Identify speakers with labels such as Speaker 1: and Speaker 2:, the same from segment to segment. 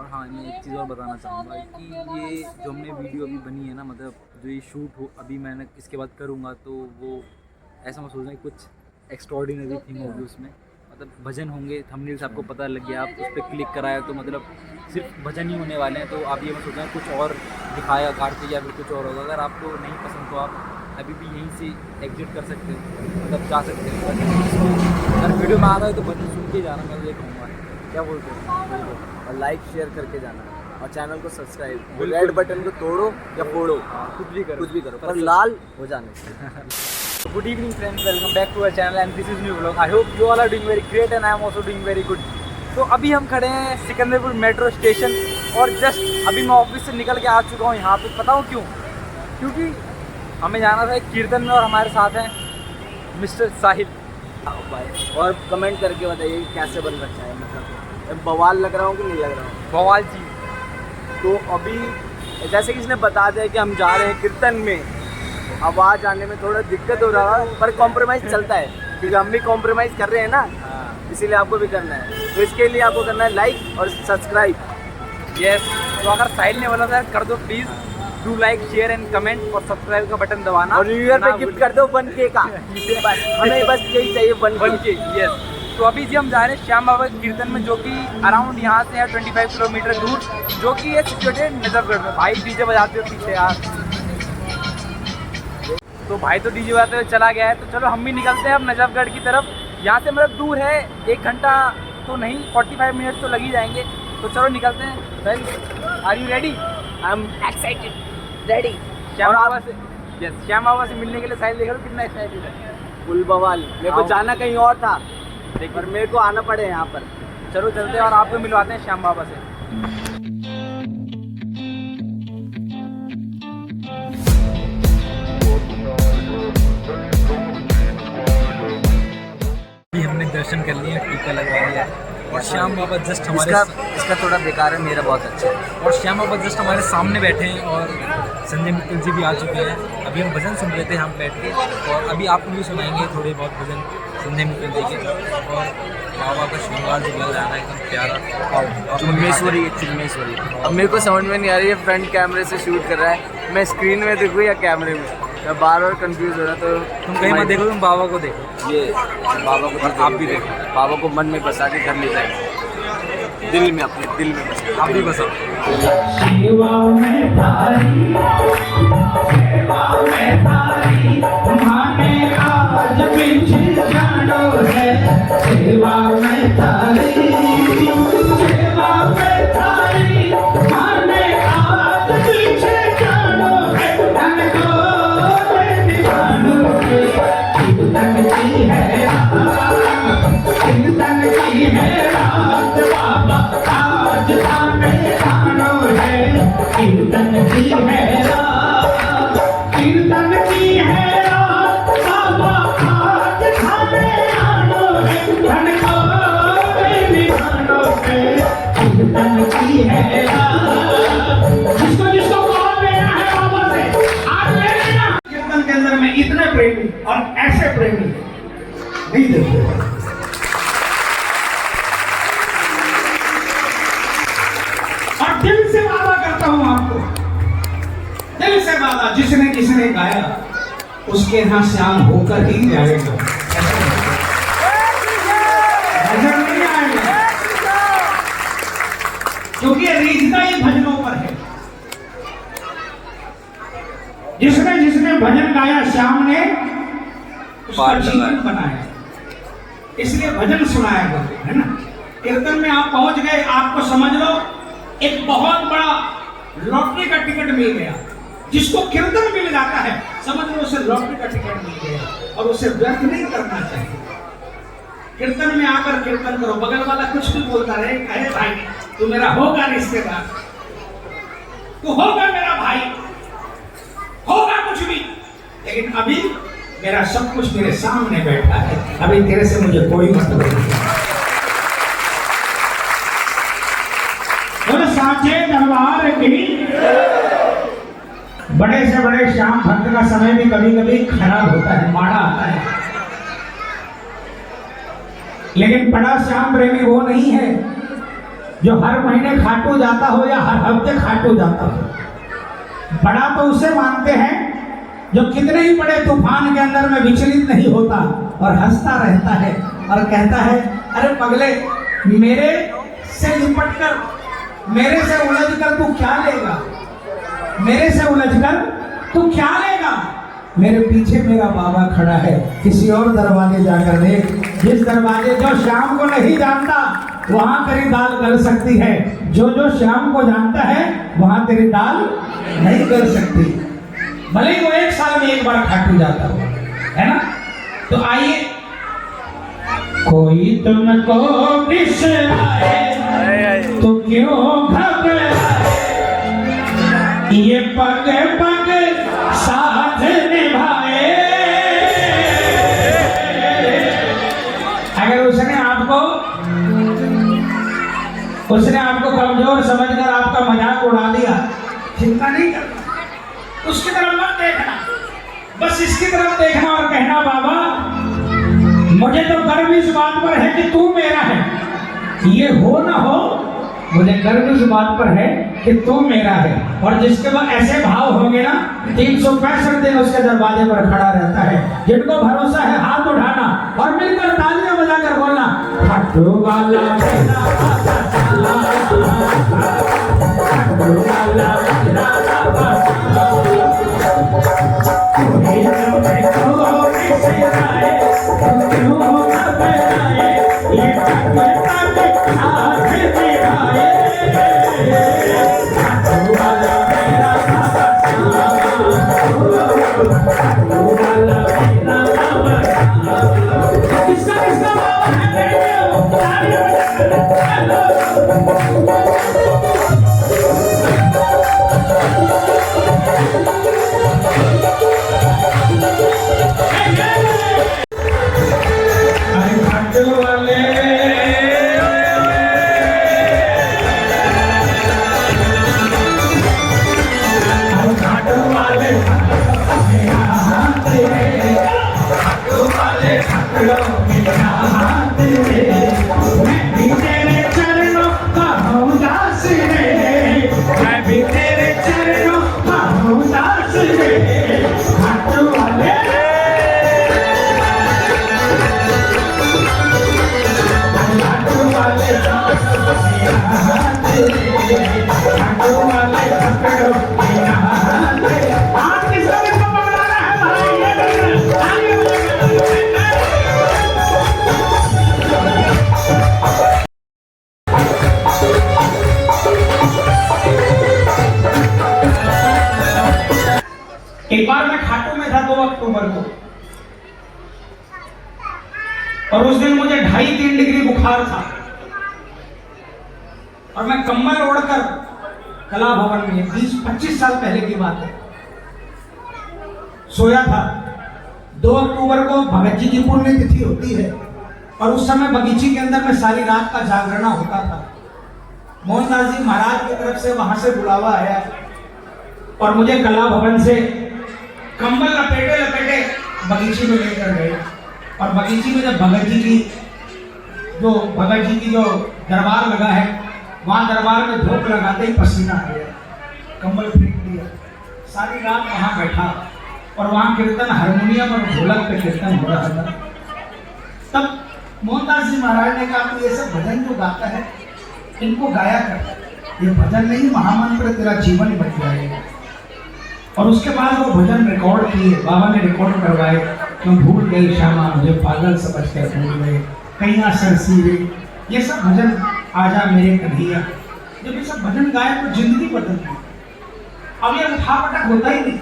Speaker 1: और हाँ, मैं एक चीज़ और बताना चाहूँगा कि ये जो हमने वीडियो अभी बनी है ना, मतलब जो ये शूट हो अभी मैंने इसके बाद करूँगा, तो वो ऐसा मैं सोच रहा हूँ कुछ एक्स्ट्रॉर्डिनरी थिंग होगी उसमें। मतलब भजन होंगे, थंबनेल से आपको पता लग गया, आप उस पर क्लिक कराया तो मतलब सिर्फ भजन ही होने वाले हैं। तो आप ये मैं सोच रहे हैं कुछ और दिखाया कार्तिक या फिर कुछ और होगा। अगर आपको नहीं पसंद तो आप अभी भी यहीं से एग्जिट कर सकते हो, मतलब जा सकते हो। अगर वीडियो में आ रहा है तो भजन सुन के जाना, मैं ये कहूँगा। क्या बोलते हो?
Speaker 2: और लाइक शेयर करके जाना और चैनल को सब्सक्राइब, रेड बटन को तोड़ो या फोड़ो,
Speaker 1: कुछ भी करो
Speaker 2: पर लाल हो जाने चाहिए।
Speaker 1: Good evening friends, welcome back to our channel and this is new vlog. I hope you all are doing very great and I am also doing very good. तो अभी हम खड़े हैं सिकंदरपुर मेट्रो स्टेशन और जस्ट अभी मैं office से निकल के आ चुका हूँ यहाँ पे। बताऊँ क्यों? क्योंकि हमें जाना था एक कीर्तन में और हमारे साथ हैं मिस्टर साहिल।
Speaker 2: और कमेंट करके बताइए कैसे बन रखा है, मतलब बवाल लग रहा हूँ कि नहीं लग रहा हूँ।
Speaker 1: बवाल जी।
Speaker 2: तो अभी जैसे कि इसने बता दिया कि हम जा रहे हैं कीर्तन में, आवाज़ आने में थोड़ा दिक्कत हो रहा है, पर कॉम्प्रोमाइज़ चलता है क्योंकि हम भी कॉम्प्रोमाइज़ कर रहे हैं ना, इसीलिए आपको भी करना है। तो इसके लिए आपको करना है लाइक और सब्सक्राइब।
Speaker 1: यस, तो अगर साहिल ने बोला था कर दो please do like share and comment और सब्सक्राइब का बटन दबाना।
Speaker 2: और न्यू ईयर पे गिफ्ट कर दो 1K का। बस हमें बस यही चाहिए 1K।
Speaker 1: यस। तो अभी जी हम जा रहे हैं श्याम बाबा के कीर्तन में, जो कि अराउंड यहाँ से है 25 किलोमीटर दूर, जो कि है सिचुएटेड नजफगढ़ में। भाई डीजे बजाते हो पीछे यार। तो भाई तो डीजे बजाते हुए चला गया है, तो चलो हम भी निकलते हैं अब नजफगढ़ की तरफ। यहाँ से मतलब दूर है, 1 घंटा तो नहीं 45 मिनट तो लग ही जाएंगे। तो चलो निकलते हैं। Are you ready?
Speaker 2: I am excited, ready.
Speaker 1: Shyam Baba से, यस, श्याम बाबा से मिलने के लिए साहिल देख लो कितना एक्साइटेड है।
Speaker 2: फुल बवाल। मेरे को जाना कहीं और था पर मेरे को आना पड़े यहाँ पर।
Speaker 1: चलो चलते हैं और आपको मिलवाते हैं श्याम बाबा से। अभी हमने दर्शन कर लिए, टीका लगवा लिया और श्याम बाबा जस्ट हमारे
Speaker 2: इसका थोड़ा बेकार है, मेरा बहुत अच्छा है।
Speaker 1: और श्याम बाबा जस्ट हमारे सामने बैठे हैं और संजय मित्तल जी भी आ चुके हैं। अभी हम भजन सुन रहे थे हम बैठ के, और अभी आपको भी सुनाएंगे थोड़े बहुत भजन संजय मित्तल जी के। और बाबा का श्रृंगार जो लग रहा है ना एकदम प्यारा,
Speaker 2: चिन्मेश्वरी। अब मेरे को समझ में नहीं आ रही है, फ्रंट कैमरे से शूट कर रहा है, मैं स्क्रीन में देखूँ या कैमरे में, मैं बार बार कंफ्यूज हो रहा। तो
Speaker 1: तुम कहीं मत देखो, तुम बाबा को देखो।
Speaker 2: ये बाबा को
Speaker 1: और आप भी देखो।
Speaker 2: बाबा को मन में बसा के घर ले जाएंगे, दिल में, अपने दिल में बसा।
Speaker 1: आप भी बसाओ।
Speaker 3: सेवा में तारी, माने आज पीछे जानो है। सेवा में तारी, माने आज पीछे जानो है। धन को दीवानों के कीर्तन की है रात, कीर्तन की है रात। बाबा आज थाने आनो है, कीर्तन की है रात, कीर्तन की है रात। बाबा आज थाने आनो है, धन को दीवानों के कीर्तन की है रात। जिसको कॉल लेना है बाबा से आज ले लेना। कीर्तन के अंदर में इतने प्रेमी और ऐसे प्रेमी नहीं देखते। और दिल से वादा करता हूं आपको, दिल से वादा, जिसने किसने गाया उसके यहाँ श्याम होकर ही जाएगा, नजर नहीं आएगा। क्योंकि ये रीझता ही भजनों पर है। जिसने जिसने भजन गाया श्याम ने उसका जीवन बनाया, इसलिए भजन सुनाया करते है ना। कीर्तन में आप पहुंच गए, आपको समझ लो एक बहुत बड़ा लॉटरी का टिकट मिल गया। जिसको कीर्तन मिल जाता है समझ लो उसे लॉटरी का टिकट मिल गया, और उसे व्यर्थ नहीं करना चाहिए। कीर्तन में आकर कीर्तन करो, बगल वाला कुछ भी बोलता रहे, कहे भाई तू मेरा होगा रिश्तेदार, तू होगा मेरा भाई, होगा कुछ भी, लेकिन अभी मेरा सब कुछ मेरे सामने बैठा है, अभी तेरे से मुझे कोई मतलब नहीं। साचे दरबार की। बड़े से बड़े श्याम भक्त का समय भी कभी कभी खराब होता है, माड़ा आता है, लेकिन बड़ा श्याम प्रेमी वो नहीं है जो हर महीने खाटू जाता हो या हर हफ्ते खाटू जाता हो। बड़ा तो उसे मानते हैं जो कितने ही बड़े तूफान के अंदर में विचलित नहीं होता और हंसता रहता है और कहता है, अरे पगले, मेरे से निपट कर, मेरे से उलझ कर तू क्या लेगा, मेरे से उलझ कर तू क्या लेगा। मेरे पीछे मेरा बाबा खड़ा है, किसी और दरवाजे जाकर देख, जिस दरवाजे जो श्याम को नहीं जानता वहां तेरी दाल गल सकती है, जो श्याम को जानता है वहां तेरी दाल नहीं गल सकती, भले ही वो 1 साल में एक बार खाटू जाता हो, है ना। तो आइए, कोई तुमको बिसराए तो क्यों घबराए, ये पग पग साथ निभाए। अगर उसने आपको कमजोर समझकर आपका मजाक उड़ा दिया, चिंता नहीं करना, उसकी तरफ मत देखना, बस इसकी तरफ देखना और कहना, बाबा मुझे तो गर्व इस बात पर है कि तू मेरा है, ये हो ना हो मुझे गर्व इस बात पर है कि तू मेरा है। और जिसके बाद ऐसे भाव होंगे ना, 365 दिन उसके दरवाजे पर खड़ा रहता है। जिनको भरोसा है हाथ उठाना और मिलकर तालियां बजाकर बोलना, खाटू वाला मेरा बाबा चला, खाटू वाला मेरा बाबा चला, कोई तुमको बिसराए तो क्यों घबराए, ये पग पग साथ निभाए। खाटू वाला मेरा बाबा चला, खाटू वाला मेरा बाबा चला। किसका बाबा है? एक बार मैं खाटू में था 2 अक्टूबर को, और उस दिन मुझे 2.5-3 डिग्री बुखार था, और मैं कम्बल ओढ़कर कला भवन में 20-25 साल पहले की बात है सोया था। 2 अक्टूबर को भगत जी की पुण्यतिथि होती है, और उस समय बगीची के अंदर में सारी रात का जागरण होता था। मोहनदास जी महाराज की तरफ से वहां से बुलावा आया, और मुझे कला भवन से कंबल लपेटे लपेटे बगीची में लेकर गए। और बगीची में जब भगत जी की जो दरबार लगा है, वहां दरबार में धूप लगाते ही पसीना आ गया, कंबल फेंक दिया, सारी रात वहां बैठा, और वहां कीर्तन हारमोनियम और ढोलक पे कीर्तन हो रहा था। तब मोहनदास जी महाराज ने कहा, ये सब भजन जो गाता है इनको गाया कर, ये भजन नहीं महामंत्र तेरा जीवन बन जाएगा। और उसके बाद वो भजन रिकॉर्ड किए, बाबा ने रिकॉर्ड करवाए। क्यों भूल गए श्यामा मुझे पागल समझ कर भूल गए, कैया सरसीरे, ये सब भजन आजा मेरे कन्हैया, जब ये सब भजन गाए तो जिंदगी बदलती। अब ये उठापटक होता ही नहीं।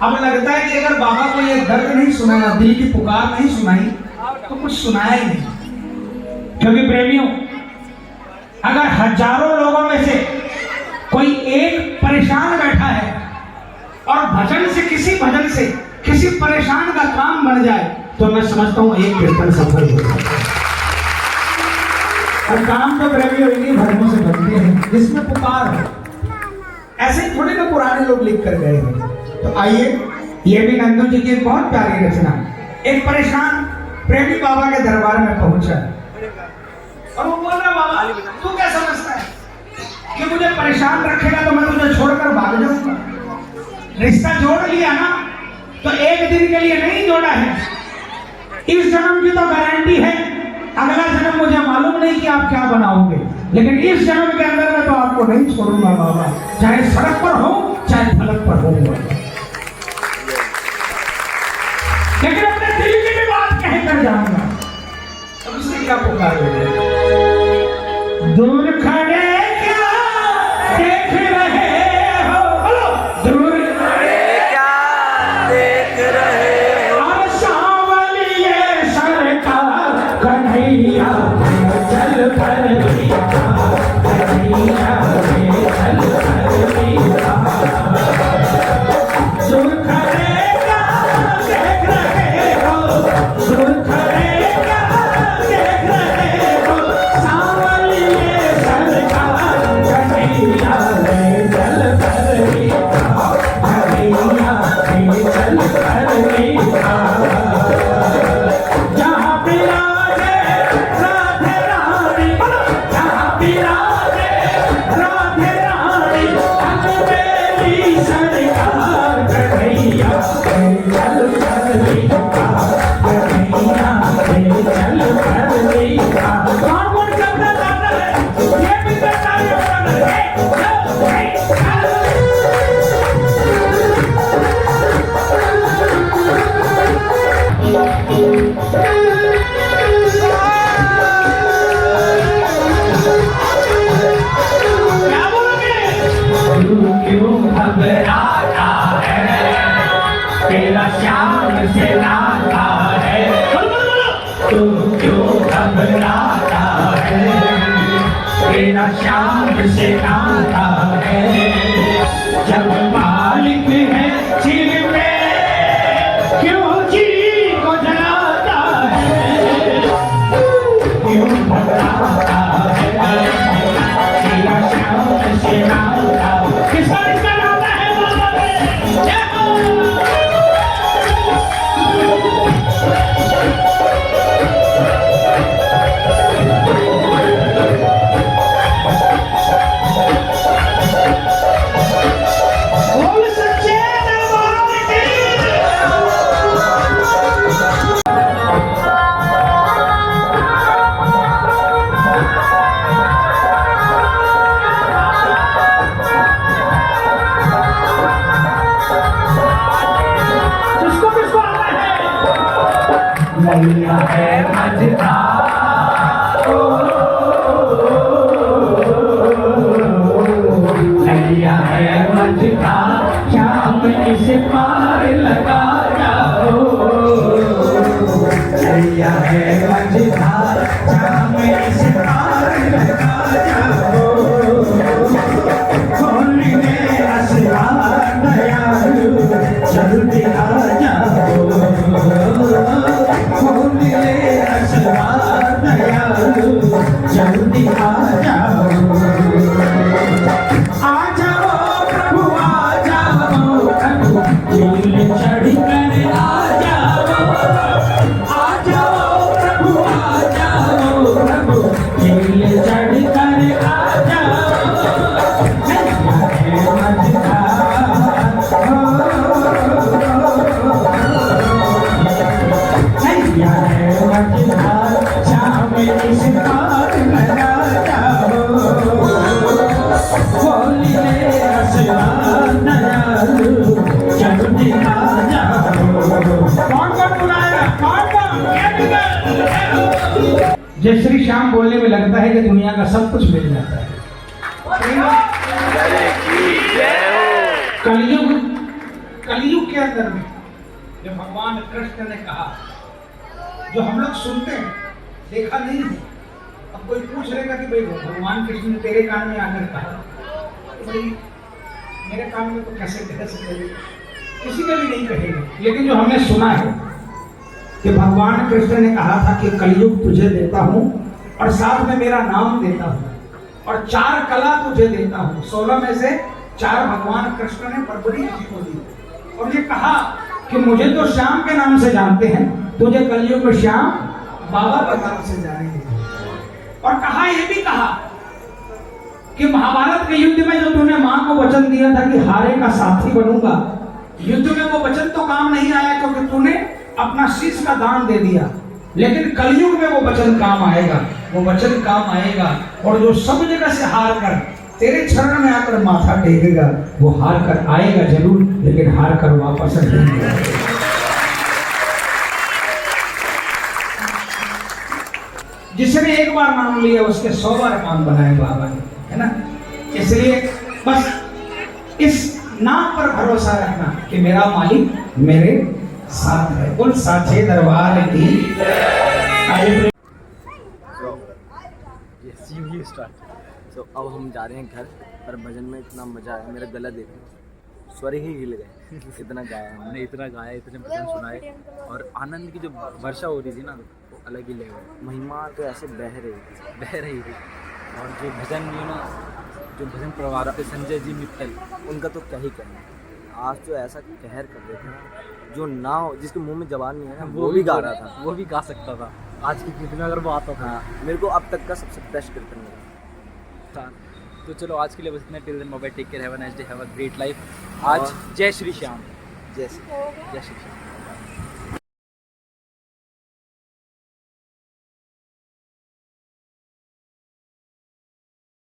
Speaker 3: अब लगता है कि अगर बाबा को ये दर्द नहीं सुनाया, दिल की पुकार नहीं सुनाई, तो कुछ सुनाया ही नहीं। क्योंकि प्रेमियों, अगर हजारों लोगों में से कोई एक परेशान बैठा है और भजन से, किसी भजन से किसी परेशान का काम बन जाए, तो मैं समझता हूं एक कीर्तन सफल हो जाए। और काम तो प्रेमियों इन्हीं भजनों से बनते हैं जिसमें पुकार हो। ऐसे ही थोड़े ना पुराने लोग लिख कर गए हैं। तो आइए, ये भी नंदू जी की एक बहुत प्यारी रचना। एक परेशान प्रेमी बाबा के दरबार में पहुंचा, और वो बोल रहा, बाबा तू क्या समझता कि मुझे परेशान रखेगा तो मैं तुझे छोड़कर भाग जाऊंगा। रिश्ता जोड़ लिया ना तो एक दिन के लिए नहीं जोड़ा है, इस जन्म की तो गारंटी है। अगला जन्म मुझे मालूम नहीं कि आप क्या बनाओगे, लेकिन इस जन्म के अंदर मैं तो आपको नहीं छोड़ूंगा बाबा, चाहे सड़क पर हो चाहे फलक पर हो। लेकिन अपने दिल की भी बात कह कर जाऊंगा। अब इससे क्या पुकारोगे? दूर खड़े क्या देख रहे हो, बोलो दूर
Speaker 2: खड़े क्या देख रहे हो,
Speaker 3: और सांवलिए सरकार कन्हैया चल कर दिया, कन्हैया चल कर दिया। दूर खड़े क्या देख रहे हो, दूर खड़े क्या देख रहे हो, सांवलिए सरकार कन्हैया चल कर दिया, कन्हैया चल कर दिया। जहाँ बिराजे राधे रानी, जहाँ बिराजे राधे रानी, अंजनी सरकार कन्हैया चल कर दिया, कन्हैया चल कर दिया। कौन कौन शब्द गाता है ये भी करता है। क्या बोलोगे? तू क्यों घबराता है, तेरा श्याम से नाता है। तू क्यों घबराता है, तेरा श्याम से नाता है। जब मालिक है छिल में क्यों जी को जलाता है, क्यों घबराता है, तेरा श्याम से नाता। किसका रिश्ता नाता है बाबा में? जय हो। बोल सच्चे दरबार की। किसको किसको आता है? नैया है मझधार, नैया है मझधार, शाम इस पार लगा जाओ। नैया है मझधार, शाम इस पार लगा जाओ। खोलने असरार दयालु जल्दी आ जाओ, खोलने असरार दयालु जल्दी आ जाओ। आ जाओ प्रभु, आ जाओ प्रभु, झील चढ़ कर आ जाओ। आ जाओ प्रभु, आ जाओ प्रभु, झील चढ़ कर आ जाओ। नैया है मझधार, नैया है मझधार, शाम इस पार लगा जाओ। खोलिए असरार दयालु जल्दी आ जाओ। कौन कौन बुलाएगा? कौन कौन? जय श्री श्याम बोलने में लगता है कि दुनिया का सब कुछ मिल जाता है। कलयुग, कलयुग के अंदर में जब भगवान कृष्ण ने कहा, जो हम लोग सुनते हैं देखा नहीं है। अब कोई पूछ लेगा कि भाई भगवान कृष्ण ने तेरे कान में आकर कहा, तो भाई मेरे कान में तो कैसे कह सकते, किसी ने भी नहीं कहेगा। लेकिन जो हमने सुना है कि भगवान कृष्ण ने कहा था कि कलयुग तुझे देता हूँ और साथ में मेरा नाम देता हूँ और 4 कला तुझे देता हूँ। 16 में से 4 भगवान कृष्ण ने बरबरी जी को दी और ये कहा कि मुझे तो श्याम के नाम से जानते हैं, तुझे कलयुग में श्याम बाबा के नाम से जानेंगे। और कहा, ये भी कहा कि महाभारत के युद्ध में जो तूने मां को वचन दिया था कि हारे का साथी बनूंगा, युद्ध में वो वचन तो काम नहीं आया क्योंकि तूने अपना शीश का दान दे दिया, लेकिन कलयुग में वो वचन काम आएगा, वो वचन काम आएगा। और जो सब जगह से हार कर तेरे चरण में आकर माथा टेकेगा, वो हार कर आएगा जरूर, लेकिन हार कर वापस नहीं आएगा। जिसने एक बार नाम लिया उसके 100 बार काम बनाए बाबा ने, है ना। इसलिए बस इस नाम पर भरोसा रखना कि मेरा मालिक मेरे साथ है। बोल साचे दरबार की।
Speaker 2: तो अब हम जा रहे हैं घर, पर भजन में इतना मजा आया, मेरा गला देखो, स्वर ही हिल गए। कितना गाया
Speaker 1: हमने, इतना गाया, इतने भजन सुनाए, और आनंद की जो वर्षा हो रही थी ना, वो अलग ही लेवल।
Speaker 2: महिमा तो ऐसे बह रही थी।
Speaker 1: और जो भजन ये ना, जो भजन प्रवाह थे संजय जी मित्तल,
Speaker 2: उनका तो क्या ही कहना। आज तो ऐसा कहर कर रहे थे, जो ना हो, जिसके मुंह में जबान नहीं है ना, वो भी गा रहा था,
Speaker 1: वो भी गा सकता था आज की कीर्तन में अगर वो आता था।
Speaker 2: मेरे को अब तक का सबसे बेस्ट कीर्तन मिला।
Speaker 1: तो चलो आज के लिए बस इतना। Till then bye bye, take care, have a nice day, have a great life. आज जय श्री श्याम।
Speaker 2: जैसे
Speaker 1: जय श्री श्याम।